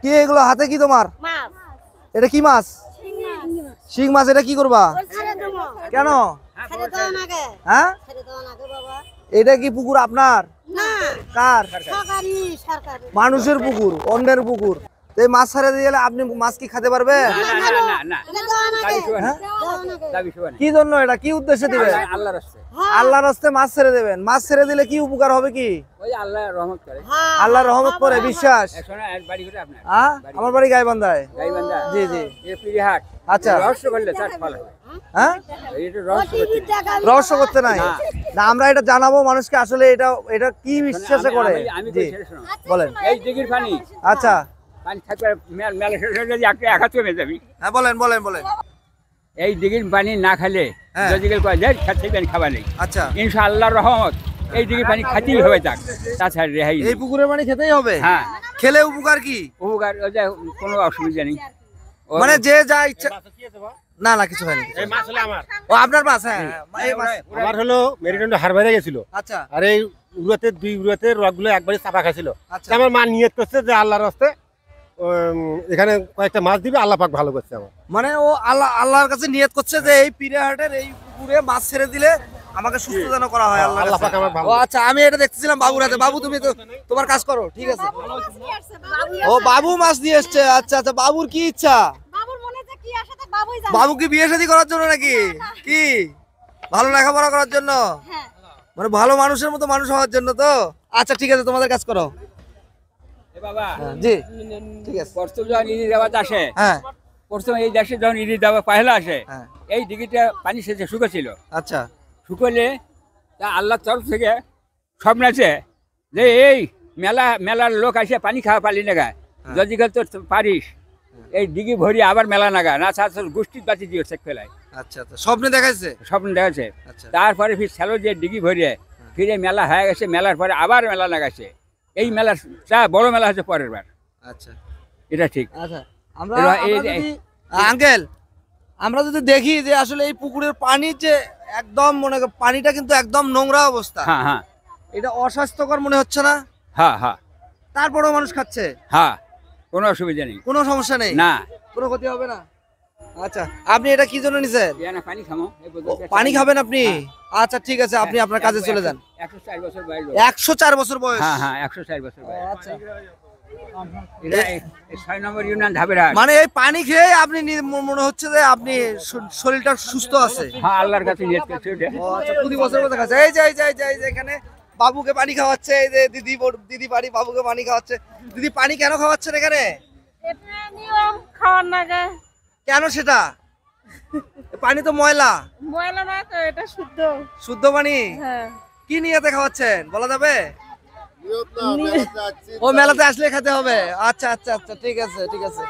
কি এগুলো হাতে কি তোমার? এটা কি মাছ? শিং মাছ। এটা কি করবা? কেন? হ্যাঁ, এটা কি পুকুর আপনার? কার? মানুষের পুকুর, অন্যের পুকুর। এই মাছ ছেড়ে দিলে আপনি মাছ কি খেতে পারবেন? কি জন্য, এটা কি উদ্দেশ্যে দিবেন? আল্লাহর রাস্তায় মাছ ছেড়ে দেবেন। মাছ ছেড়ে দিলে কি উপকার হবে? কি আল্লাহর রহমত করে বিশ্বাস। আমার বাড়ি গাইবান্ধায়। জি জি। আচ্ছা, হ্যাঁ, রহস্য করতে নাই না, আমরা এটা জানাবো মানুষকে আসলে এটা এটা কি বিশ্বাসে করে। জি বলেন। এই দিঘির পানি, আচ্ছা, পানি থাকবে মেলা শেষ হয়ে যদি একটা এক হাত কমে যাবি। হ্যাঁ বলেন বলেন বলেন। এই দিঘির পানি না খেলে যদি খাবার নেই। আচ্ছা, ইনশাআল্লাহর রহমত এই দিঘির পানি খাতেই হবে। তাছাড়া রেহাই এই পুকুরের পানি খেতেই হবে। হ্যাঁ, খেলে উপকার কি? উপকার কোনো অসুবিধা নেই। মানে যে যা ইচ্ছা। না না, কিছু হয়নি। এই মাছ হলো আমার। ও আপনার মাছ? হ্যাঁ, এই মাছ আমার হলো মেরুদণ্ড হাড় বেড়ে গেছিল। আচ্ছা আর এই দুই উড়াতে রগগুলো একবারে চাপা খাইছিল। আচ্ছা, আমার মা নিয়ত করছে যে আল্লাহর রাস্তায় এখানে কয়েকটা মাছ দিবে, আল্লাহ পাক ভালো করছে আমার। মানে ও আল্লাহর কাছে নিয়ত করছে যে এই পিরিহাটের এই পুকুরে মাছ ছেড়ে দিলে আমাকে সুস্থ যেন করা হয় আল্লাহ পাক আমার ভালো। ও আচ্ছা, আমি এটা দেখতেছিলাম বাবুর হাতে। বাবু তুমি তো তোমার কাজ করো, ঠিক আছে। ও বাবু মাছ দিয়ে এসছে। আচ্ছা আচ্ছা, বাবুর কি ইচ্ছা? বাবু কি বিয়ে শাদী করার জন্য নাকি? কি ভালো লেখাপড়া করার জন্য? মানে ভালো মানুষের মতো মানুষ হওয়ার জন্য তো। আচ্ছা ঠিক আছে, তোমাদের কাজ করো। বাবা জি ঠিক আছে। প্রথম যখন ঈদের দাওয়াত আসে, হ্যাঁ, প্রথম এই দেশে যখন ঈদের দাওয়াত পয়লা আসে, হ্যাঁ, এই দিঘিটা পানি সেচে শুকেছিল। আচ্ছা, শুকলে তা আল্লাহর তরফ থেকে স্বপ্ন আছে যে এই মেলার লোক আসে পানি খাওয়া পালি নাগা, যদি তো পারিস এই দিঘি ভরি আবার মেলা নাগা না গোষ্ঠীর বাতি দিয়ে চেক ফেলায়। আচ্ছা আচ্ছা, স্বপ্নে দেখাইছে। স্বপ্ন দেখাচ্ছে। আচ্ছা, তারপরে ফির ছেলো যে দিঘি ভরিয়ে ফিরে মেলা হয়ে গেছে। মেলার পরে আবার মেলা লাগাচ্ছে। এই মেলার বড় মেলা হচ্ছে পরের বার। আচ্ছা এটা ঠিক। আচ্ছা, আঙ্কেল আমরা যদি দেখি যে আসলে এই পুকুরের পানি যে একদম মনে পানিটা কিন্তু একদম নোংরা অবস্থা। হ্যাঁ হ্যাঁ, এটা অস্বাস্থ্যকর মনে হচ্ছে না? হ্যাঁ হ্যাঁ, তারপরেও মানুষ খাচ্ছে। হ্যাঁ, কোনো অসুবিধা নেই, কোনো সমস্যা নেই, না কোনো ক্ষতি হবে না। আচ্ছা, আপনি এটা কি জন্য নিছেন? পানি খামো। পানি খাবেন আপনি? আচ্ছা ঠিক আছে, আপনি আপনার কাজে চলে যান। 104 বছর বয়স। 104 বছর বয়স? হ্যাঁ হ্যাঁ, 104 বছর বয়স। আচ্ছা, এটা 6 নম্বর ইউনিয়ন ধাবেরহাট। মানে এই পানি খেয়ে আপনি মনে হচ্ছে যে আপনি শরীরটা সুস্থ আছে? হ্যাঁ, আল্লাহর কাছে নিয়ত করছি ওটা। ও আচ্ছা, 20 বছর কথা খাচ্ছে। এই যে এখানে বাবুকে পানি খাওয়াচ্ছে। এই যে দিদি বাড়ি বাবুকে পানি খাওয়াচ্ছে। দিদি পানি কেন খাওয়াচ্ছেন এখানে? এটা নিয়ম, খাওয়ার লাগে। কেন সেটা? পানি তো ময়লা। ময়লা না তো, এটা শুদ্ধ শুদ্ধ পানি। হ্যাঁ। কি নিয়তে খাওয়াচ্ছেন বলা যাবে? ও মেলাতে আসলে খেতে হবে। আচ্ছা আচ্ছা আচ্ছা, ঠিক আছে ঠিক আছে।